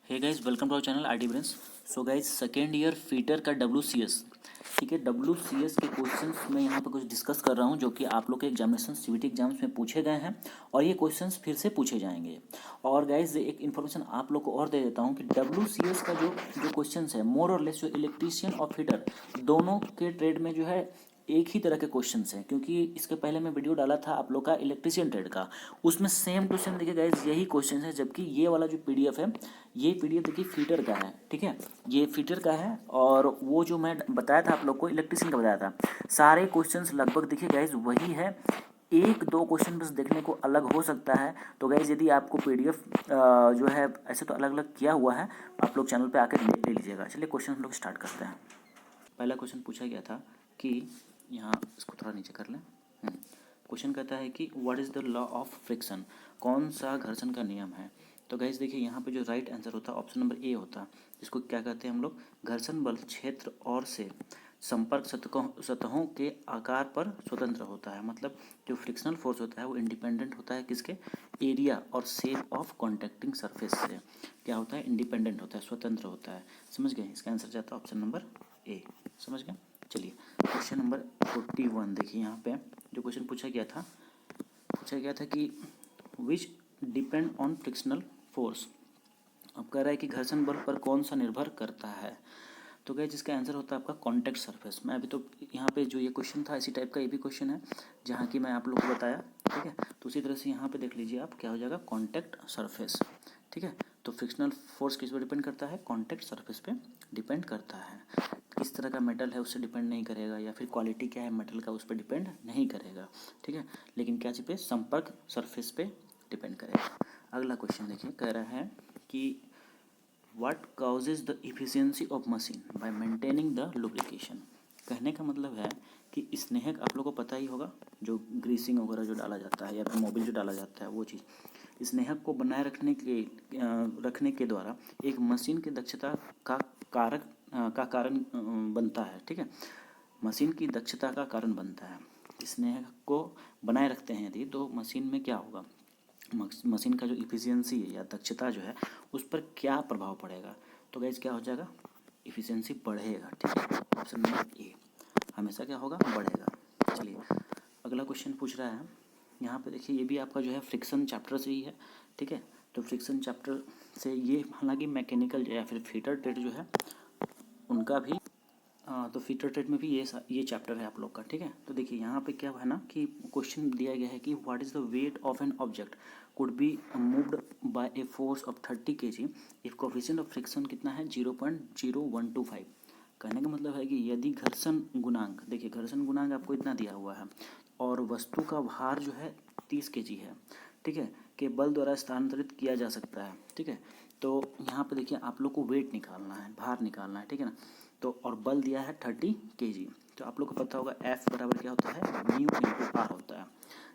Hey guys, welcome to our channel RD brains. So guys, second year fitter का WCS, ठीक है, WCS के questions मैं यहाँ पे कुछ डिस्कस कर रहा हूँ जो कि आप लोग के एग्जामिनेशन CBT एग्जाम्स में पूछे गए हैं और ये क्वेश्चंस फिर से पूछे जाएंगे। और गाइस, एक इन्फॉर्मेशन आप लोग को और दे देता हूँ कि WCS का जो जो क्वेश्चंस है, मोर और लेस जो इलेक्ट्रीशियन और फिटर दोनों के ट्रेड में जो है एक ही तरह के क्वेश्चंस हैं, क्योंकि इसके पहले मैं वीडियो डाला था आप लोग का इलेक्ट्रीशियन ट्रेड का, उसमें सेम टू सेम देखिए गाइस यही क्वेश्चन है, जबकि ये वाला जो PDF है, ये PDF देखिए फीटर का है, ठीक है, ये फीटर का है। और वो जो मैं बताया था आप लोग को इलेक्ट्रीशियन का बताया था, सारे क्वेश्चंस लगभग देखिए गाइस वही है, एक दो क्वेश्चन बस देखने को अलग हो सकता है। तो गाइज यदि आपको PDF जो है ऐसे तो अलग अलग किया हुआ है, आप लोग चैनल पे आकर ले लीजिएगा। चलिए क्वेश्चन हम लोग स्टार्ट करते हैं। पहला क्वेश्चन पूछा गया था कि यहाँ इसको थोड़ा नीचे कर लें। क्वेश्चन कहता है कि what is the law of friction, कौन सा घर्षण का नियम है। तो गाइस देखिए यहाँ पे जो राइट आंसर होता है ऑप्शन नंबर A होता है, जिसको क्या कहते हैं हम लोग, घर्षण बल क्षेत्र और से संपर्क सतहों के आकार पर स्वतंत्र होता है। मतलब जो फ्रिक्शनल फोर्स होता है वो इंडिपेंडेंट होता है किसके, एरिया और शेप ऑफ कॉन्टैक्टिंग सरफेस से क्या होता है, इंडिपेंडेंट होता है, स्वतंत्र होता है। समझ गए, इसका आंसर जाता है ऑप्शन नंबर A। समझ गए। चलिए क्वेश्चन नंबर 41 देखिए, यहाँ पे जो क्वेश्चन पूछा गया था कि विच डिपेंड ऑन फ्रिक्शनल फोर्स। अब कह रहा है कि घर्षण बल पर कौन सा निर्भर करता है। तो क्या जिसका आंसर होता है आपका कॉन्टैक्ट सरफेस। मैं अभी तो यहाँ पे जो ये क्वेश्चन था इसी टाइप का ये भी क्वेश्चन है जहाँ की मैं आप लोग को बताया, ठीक है। तो उसी तरह से यहाँ पे देख लीजिए आप, क्या हो जाएगा, कॉन्टैक्ट सरफेस, ठीक है। तो फ्रिक्शनल फोर्स किस पर डिपेंड करता है, कॉन्टैक्ट सरफेस पे डिपेंड करता है। किस तरह का मेटल है उससे डिपेंड नहीं करेगा, या फिर क्वालिटी क्या है मेटल का उस पर डिपेंड नहीं करेगा, ठीक है। लेकिन क्या चीज़ पे, संपर्क सरफेस पे डिपेंड करेगा। अगला क्वेश्चन देखिए, कह रहा है कि what causes the efficiency of machine bye maintaining the lubrication. कहने का मतलब है कि स्नेहक आप लोगों को पता ही होगा, जो ग्रीसिंग वगैरह जो डाला जाता है या फिर मोबिल जो डाला जाता है वो चीज़, स्नेहक को बनाए रखने के द्वारा एक मशीन की दक्षता का कारण बनता है, ठीक है। मशीन की दक्षता का कारण बनता है। स्नेहक को बनाए रखते हैं यदि, तो मशीन में क्या होगा, मशीन का जो इफिशियंसी है या दक्षता जो है उस पर क्या प्रभाव पड़ेगा। तो गाइज क्या हो जाएगा, इफिशियंसी बढ़ेगा, ठीक है। ऑप्शन नंबर A हमेशा क्या होगा, बढ़ेगा। चलिए अगला क्वेश्चन पूछ रहा है, यहाँ पे देखिए ये भी आपका जो है फ्रिक्शन चैप्टर से ही है, ठीक है। तो फ्रिक्शन चैप्टर से ये, हालांकि मैकेनिकल या फिर फीटर ट्रेड जो है उनका भी तो फीटर ट्रेड में भी ये चैप्टर है आप लोग का, ठीक है। तो देखिए यहाँ पे क्या है ना कि क्वेश्चन दिया गया है कि what is the weight of an object could be moved by a force of 30 kg if coefficient of friction कितना है, 0.0125। कहने का मतलब है कि यदि घर्षण गुणांक, देखिए घर्षण गुणांक आपको इतना दिया हुआ है और वस्तु का भार जो है 30 kg है, ठीक है, के बल द्वारा स्थानांतरित किया जा सकता है, ठीक है। तो यहाँ पे देखिए आप लोग को वेट निकालना है, भार निकालना है, ठीक है ना। तो और बल दिया है 30 kg। तो आप लोग को पता होगा F बराबर क्या होता है, म्यू इंटू आर होता है,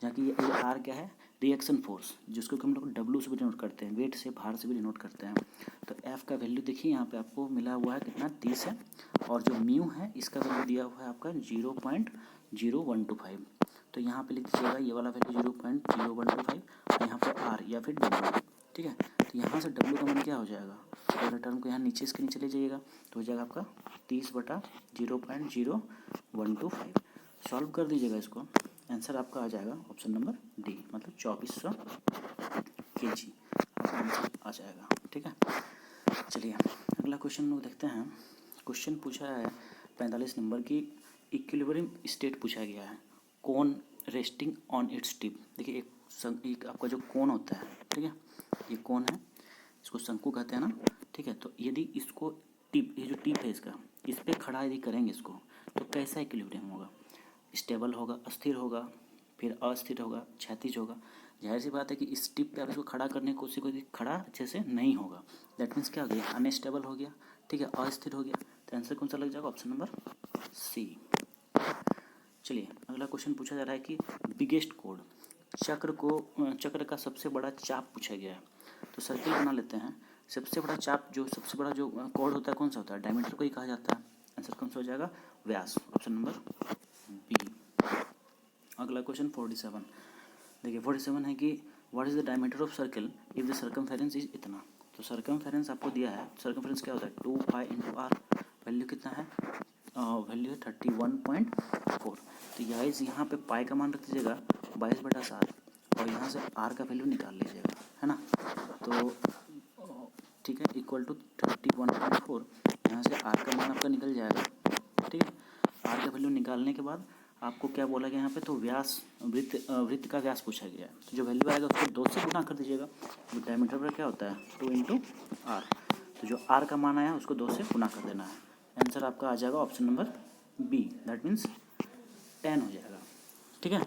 जहाँ की ये आर क्या है, रिएक्शन फोर्स, जिसको हम लोग W से भी डिनोट करते हैं, वेट से, भार से भी डिनोट करते हैं। तो F का वैल्यू देखिए यहाँ पे आपको मिला हुआ है कितना, 30 है, और जो म्यू है इसका वैल्यू दिया हुआ है आपका 0.0125। तो यहाँ पे लिख दीजिएगा ये वाला वैल्यू 0.0125, और यहाँ पे R या फिर W, ठीक है। तो यहाँ से W का मान क्या हो जाएगा, पहले टर्म को यहाँ नीचे इसके नीचे ले जाइएगा तो हो जाएगा आपका 30/0.0125। सॉल्व कर दीजिएगा इसको, आंसर आपका आ जाएगा ऑप्शन नंबर D, मतलब 2400 kg आपका आंसर आ जाएगा, ठीक है। चलिए अगला क्वेश्चन लोग देखते हैं। क्वेश्चन पूछा है 45 नंबर की, इक्विलिब्रियम स्टेट पूछा गया है, कोन रेस्टिंग ऑन इट्स टिप। देखिए एक आपका जो कोन होता है, ठीक है, ये कोन है, इसको शंकु कहते हैं ना, ठीक है। तो यदि इसको टिप, ये जो टिप है इसका, इस पर खड़ा यदि करेंगे इसको, तो कैसा इक्विलिब्रियम होगा, स्टेबल होगा, अस्थिर होगा, फिर अस्थिर होगा, क्षैतिज होगा। जाहिर सी बात है कि इस टिप पे आप इसको खड़ा करने की कोशिश करेंगे, खड़ा अच्छे से नहीं होगा, दैट मीन्स क्या हो गया, अनस्टेबल हो गया, ठीक है, अस्थिर हो गया। तो आंसर कौन सा लग जाएगा, ऑप्शन नंबर C। चलिए अगला क्वेश्चन पूछा जा रहा है कि बिगेस्ट कोड, चक्र का सबसे बड़ा चाप पूछा गया है। तो सर्किल बना लेते हैं, सबसे बड़ा चाप, जो सबसे बड़ा जो कोड होता है कौन सा होता है, डायमीटर को ही कहा जाता है। आंसर कौन सा हो जाएगा, व्यास, ऑप्शन नंबर B। अगला क्वेश्चन 47 देखिए, 47 है कि what is the diameter of circle if the circumference is इतना। तो सर्कमफेरेंस आपको दिया है, सर्कमफेरेंस क्या होता है 2 पाई इंटू आर, वैल्यू कितना है, वैल्यू है 31.4। तो गाइस यहाँ पे पाई का मान रख दीजिएगा 22/7 और यहाँ से आर का वैल्यू निकाल लीजिएगा, है ना। तो ठीक है, इक्वल टू 31.4, यहाँ से आर का मान आपका निकल जाएगा, ठीक है। आर का वैल्यू निकालने के बाद आपको क्या बोला गया यहाँ पे, तो व्यास, वृत्त का व्यास पूछा गया है। तो जो वैल्यू आएगा उसको 2 से गुना कर दीजिएगा। डायमीटर पर क्या होता है 2 इंटू आर, तो जो आर का मान आया उसको 2 से गुना कर देना है। आंसर आपका आ जाएगा option number B, that means 10 हो जाएगा, ठीक है।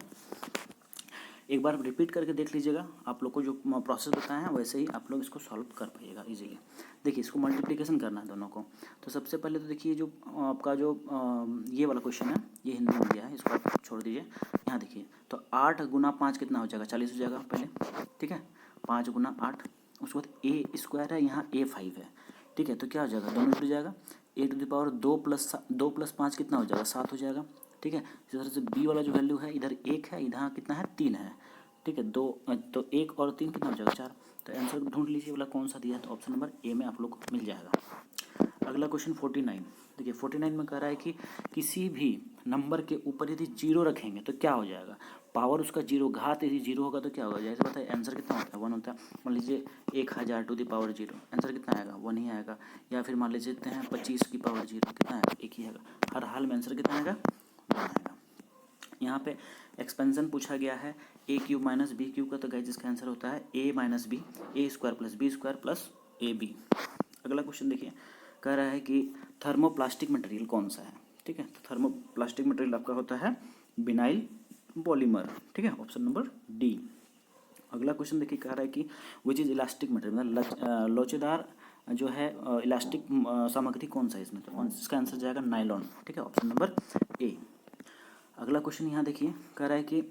एक बार रिपीट करके देख लीजिएगा, आप लोग को जो प्रोसेस बताया है वैसे ही आप लोग इसको सॉल्व कर पाइएगा इजीली। देखिए इसको मल्टीप्लिकेशन करना है दोनों को। तो सबसे पहले तो देखिए जो आपका जो ये वाला क्वेश्चन है ये हिंदी में दिया है, इसको आप छोड़ दीजिए। यहाँ देखिए तो 8 गुना 5 कितना हो जाएगा, 40 हो जाएगा पहले, ठीक है। 5 गुना 8, उसके बाद ए स्क्वायर है, यहाँ A5 है, ठीक है। तो क्या हो जाएगा, दोनों जुड़ जाएगा, a⁻2 + 5 कितना हो जाएगा, 7 हो जाएगा, ठीक है। इसी तरह से बी वाला जो वैल्यू है इधर 1 है, इधर कितना है 3 है, ठीक है। 2 तो 1 और 3 कितना हो जाएगा 4। तो आंसर ढूंढ लीजिए वाला कौन सा दिया है, तो ऑप्शन नंबर ए में आप लोग को मिल जाएगा। अगला क्वेश्चन 49, देखिए 49 में कह रहा है कि किसी भी नंबर के ऊपर यदि 0 रखेंगे तो क्या हो जाएगा, पावर उसका 0, घात यदि 0 होगा तो क्या होगा, जैसे बताइए आंसर कितना होता है 1 होता है। मान लीजिए 1000⁻0, आंसर कितना आएगा 1 ही आएगा। या फिर मान लीजिए 25⁻0, कितना आएगा 1 ही आएगा। हर हाल में आंसर कितना आएगा 1 आएगा। यहाँ पे एक्सपेंशन पूछा गया है a³ - b³ का, तो गाइस इसका आंसर होता है a - b, a² + b² + ab। अगला क्वेश्चन देखिए, कह रहा है कि थर्मोप्लास्टिक मटेरियल कौन सा है, ठीक है। तो थर्मोप्लास्टिक मटेरियल आपका होता है विनाइल पॉलीमर, ठीक है, ऑप्शन नंबर डी। अगला क्वेश्चन देखिए, कह रहा है कि विच इज इलास्टिक मटेरियल, मतलब लोचेदार जो है इलास्टिक सामग्री कौन सा है इसमें, तो इसका आंसर जाएगा नायलॉन, ठीक है, ऑप्शन नंबर ए। अगला क्वेश्चन यहाँ देखिए, कह रहा है कि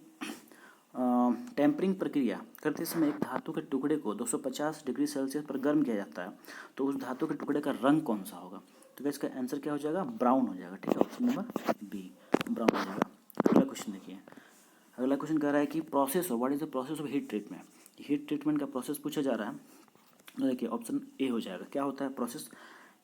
टेम्परिंग प्रक्रिया करते समय एक धातु के टुकड़े को 250 डिग्री सेल्सियस पर गर्म किया जाता है, तो उस धातु के टुकड़े का रंग कौन सा होगा, तो इसका आंसर क्या हो जाएगा, ब्राउन हो जाएगा, ठीक है, ऑप्शन नंबर बी, ब्राउन हो जाएगा। अगला क्वेश्चन देखिए, अगला क्वेश्चन कह रहा है कि process what is the process of heat treatment, heat treatment का प्रोसेस पूछा जा रहा है। तो देखिए ऑप्शन ए हो जाएगा, क्या होता है प्रोसेस,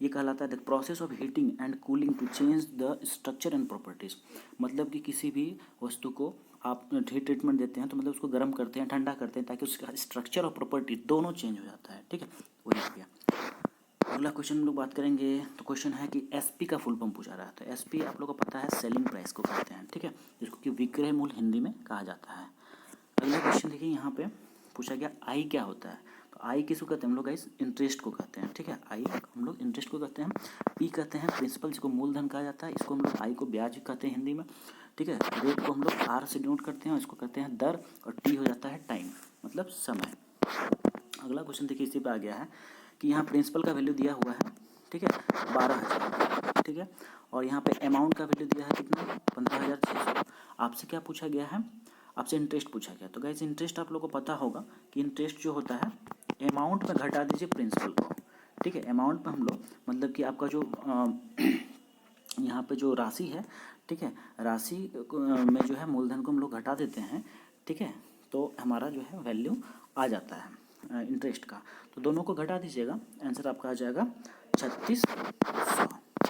ये कहलाता है the process of heating and cooling to change the structure and properties. मतलब कि किसी भी वस्तु को आप हीट ट्रीटमेंट देते हैं तो मतलब उसको गर्म करते हैं, ठंडा करते हैं, ताकि उसका स्ट्रक्चर और प्रॉपर्टी दोनों चेंज हो जाता है, ठीक है, वही हो गया। अगला क्वेश्चन हम लोग बात करेंगे, तो क्वेश्चन है कि एसपी का फुल फॉर्म पूछा रहा है। तो एसपी आप लोगों को पता है सेलिंग प्राइस को कहते हैं, ठीक है, जिसको कि विक्रय मूल्य हिंदी में कहा जाता है। अगला क्वेश्चन देखिए, यहाँ पे पूछा गया आई क्या होता है, तो आई किसको कहते हैं हम लोग गाइस, इंटरेस्ट को कहते हैं, ठीक है, आई हम लोग इंटरेस्ट को कहते हैं। पी कहते हैं प्रिंसिपल, जिसको मूलधन कहा जाता है, इसको हम लोग आई को ब्याज कहते हैं हिंदी में, ठीक है। रेट को हम लोग आर से डिनोट करते हैं, इसको कहते हैं दर, और टी हो जाता है टाइम, मतलब समय। अगला क्वेश्चन देखिए, इसी पे आ गया है कि यहाँ प्रिंसिपल का वैल्यू दिया हुआ है, ठीक है, 12,000, ठीक है, और यहाँ पे अमाउंट का वैल्यू दिया है कितना, 15,600। आपसे क्या पूछा गया है, आपसे इंटरेस्ट पूछा गया। तो गाइस इंटरेस्ट आप लोगों को पता होगा कि इंटरेस्ट जो होता है अमाउंट में घटा दीजिए प्रिंसिपल को, ठीक है। अमाउंट में हम लोग मतलब कि आपका जो यहाँ पे जो राशि है, ठीक है, राशि में जो है मूलधन को हम लोग घटा देते हैं, ठीक है, तो हमारा जो है वैल्यू आ जाता है इंटरेस्ट का। तो दोनों को घटा दीजिएगा, आंसर आपका आ जाएगा 3600,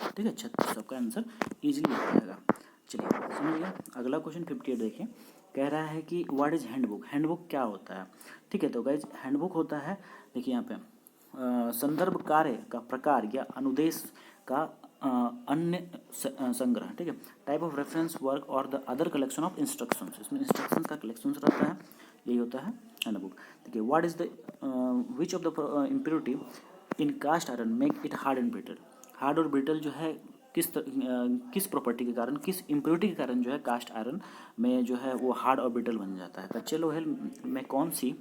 ठीक है, 3600 का आंसर ईजिली आ जाएगा। चलिए समझ गया। अगला क्वेश्चन 58 देखिए, कह रहा है कि व्हाट इज हैंडबुक, हैंडबुक क्या होता है, ठीक है। तो गाइज हैंडबुक होता है, देखिए यहाँ पे संदर्भ कार्य का प्रकार या अनुदेश का अन्य संग्रह, ठीक है, टाइप ऑफ रेफरेंस वर्क और the other collection of instructions, इसमें इंस्ट्रक्शंस का कलेक्शन रहता है, यही होता है हैंडबुक। देखिए what is the which of the impurity in cast iron make it hard and brittle, hard और ब्रिटल जो है किस प्रॉपर्टी के कारण, किस इम्प्योरिटी के कारण जो है कास्ट आयरन में जो है वो हार्ड और ब्रिटल बन जाता है। कच्चे लोहे में कौन सी,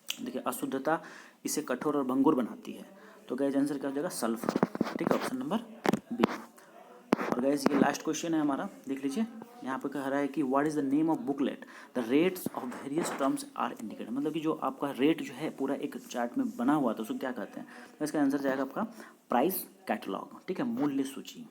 देखिए अशुद्धता इसे कठोर और भंगुर बनाती है, तो गाइस आंसर क्या हो जाएगा सल्फर, ठीक है, ऑप्शन नंबर बी। और गाइस ये लास्ट क्वेश्चन है हमारा, देख लीजिए, यहाँ पे कह रहा है कि what is the name of booklet the rates of various terms are indicated, मतलब कि जो आपका रेट जो है पूरा एक चार्ट में बना हुआ था उसको क्या कहते हैं, तो इसका आंसर जाएगा आपका प्राइस कैटलॉग, ठीक है, मूल्य सूची।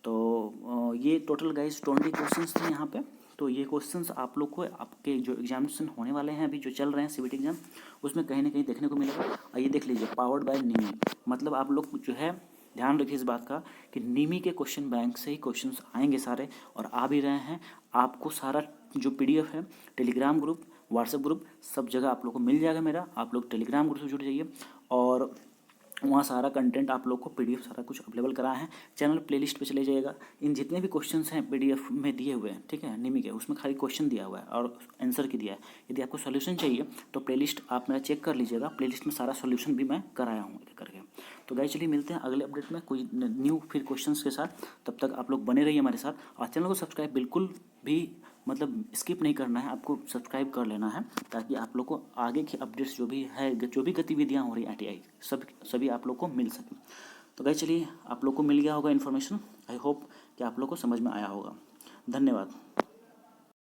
तो ये टोटल गाइस 20 क्वेश्चन थे यहाँ पे, तो ये क्वेश्चंस आप लोग को आपके जो एग्जामिनेशन होने वाले हैं अभी जो चल रहे हैं सीबीटी एग्जाम, उसमें कहीं ना कहीं देखने को मिलेगा। और ये देख लीजिए, पावर्ड बाय निमी, मतलब आप लोग जो है ध्यान रखिए इस बात का कि निमी के क्वेश्चन बैंक से ही क्वेश्चंस आएंगे सारे, और आ भी रहे हैं। आपको सारा जो पीडीएफ है, टेलीग्राम ग्रुप, व्हाट्सएप ग्रुप, सब जगह आप लोग को मिल जाएगा मेरा। आप लोग टेलीग्राम ग्रुप से जुड़ जाइए, और वहाँ सारा कंटेंट आप लोग को पीडीएफ सारा कुछ अवेलेबल करा है। चैनल प्लेलिस्ट पे चले जाइएगा, इन जितने भी क्वेश्चंस हैं पीडीएफ में दिए हुए हैं, ठीक है, निमी के, उसमें खाली क्वेश्चन दिया हुआ है और आंसर की दिया है। यदि आपको सॉल्यूशन चाहिए तो प्लेलिस्ट आप मेरा चेक कर लीजिएगा, प्लेलिस्ट में सारा सॉल्यूशन भी मैं कराया हूँ एक करके। तो गाइस चलिए मिलते हैं अगले अपडेट में कोई न्यू फिर क्वेश्चंस के साथ। तब तक आप लोग बने रहिए हमारे साथ, और चैनल को सब्सक्राइब बिल्कुल भी मतलब स्किप नहीं करना है, आपको सब्सक्राइब कर लेना है, ताकि आप लोग को आगे की अपडेट्स जो भी है, जो भी गतिविधियाँ हो रही हैं आईटीआई, सभी आप लोग को मिल सकें। तो गाइस चलिए, आप लोग को मिल गया होगा इन्फॉर्मेशन। आई होप कि आप लोग को समझ में आया होगा। धन्यवाद।